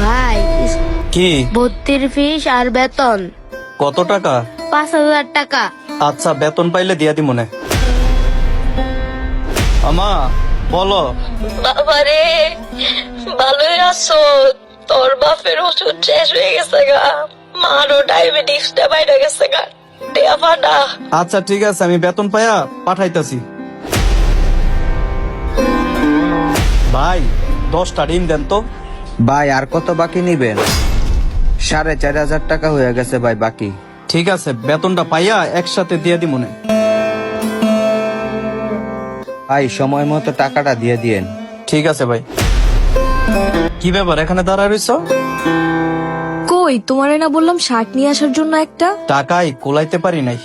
ভাই কি ভর্তির ফিস আর বেতন কত টাকা? 5,000 টাকা। আচ্ছা বেতন পাইলে দিয়া দি মনে। আমা বলো। বাবারে ভালোই আছো? তোর বাপের ওষুধ শেষ হয়ে গেছে গা, মারও ডায়াবেটিসটা বাইরে গেছে গা, দেয়া ফাটা। আচ্ছা ঠিক আছে, আমি বেতন পাইয়া পাঠাইতাছি। ভাই 10টা ডিম দেন তো। ভাই আর কত বাকি নিবেন? 4,500 টাকা হয়ে গেছে ভাই বাকি। ঠিক আছে, বেতনটা পাইয়া একসাথে দিয়ে দি মনে। ভাই সময় মতো টাকাটা দিয়ে দিয়েন। ঠিক আছে ভাই। কি ব্যাপার এখানে দাঁড়া রইছ? কই তোমারে না বললাম শার্ট নিয়ে আসার জন্য একটা? টাকাই কোলাইতে পারি নাই।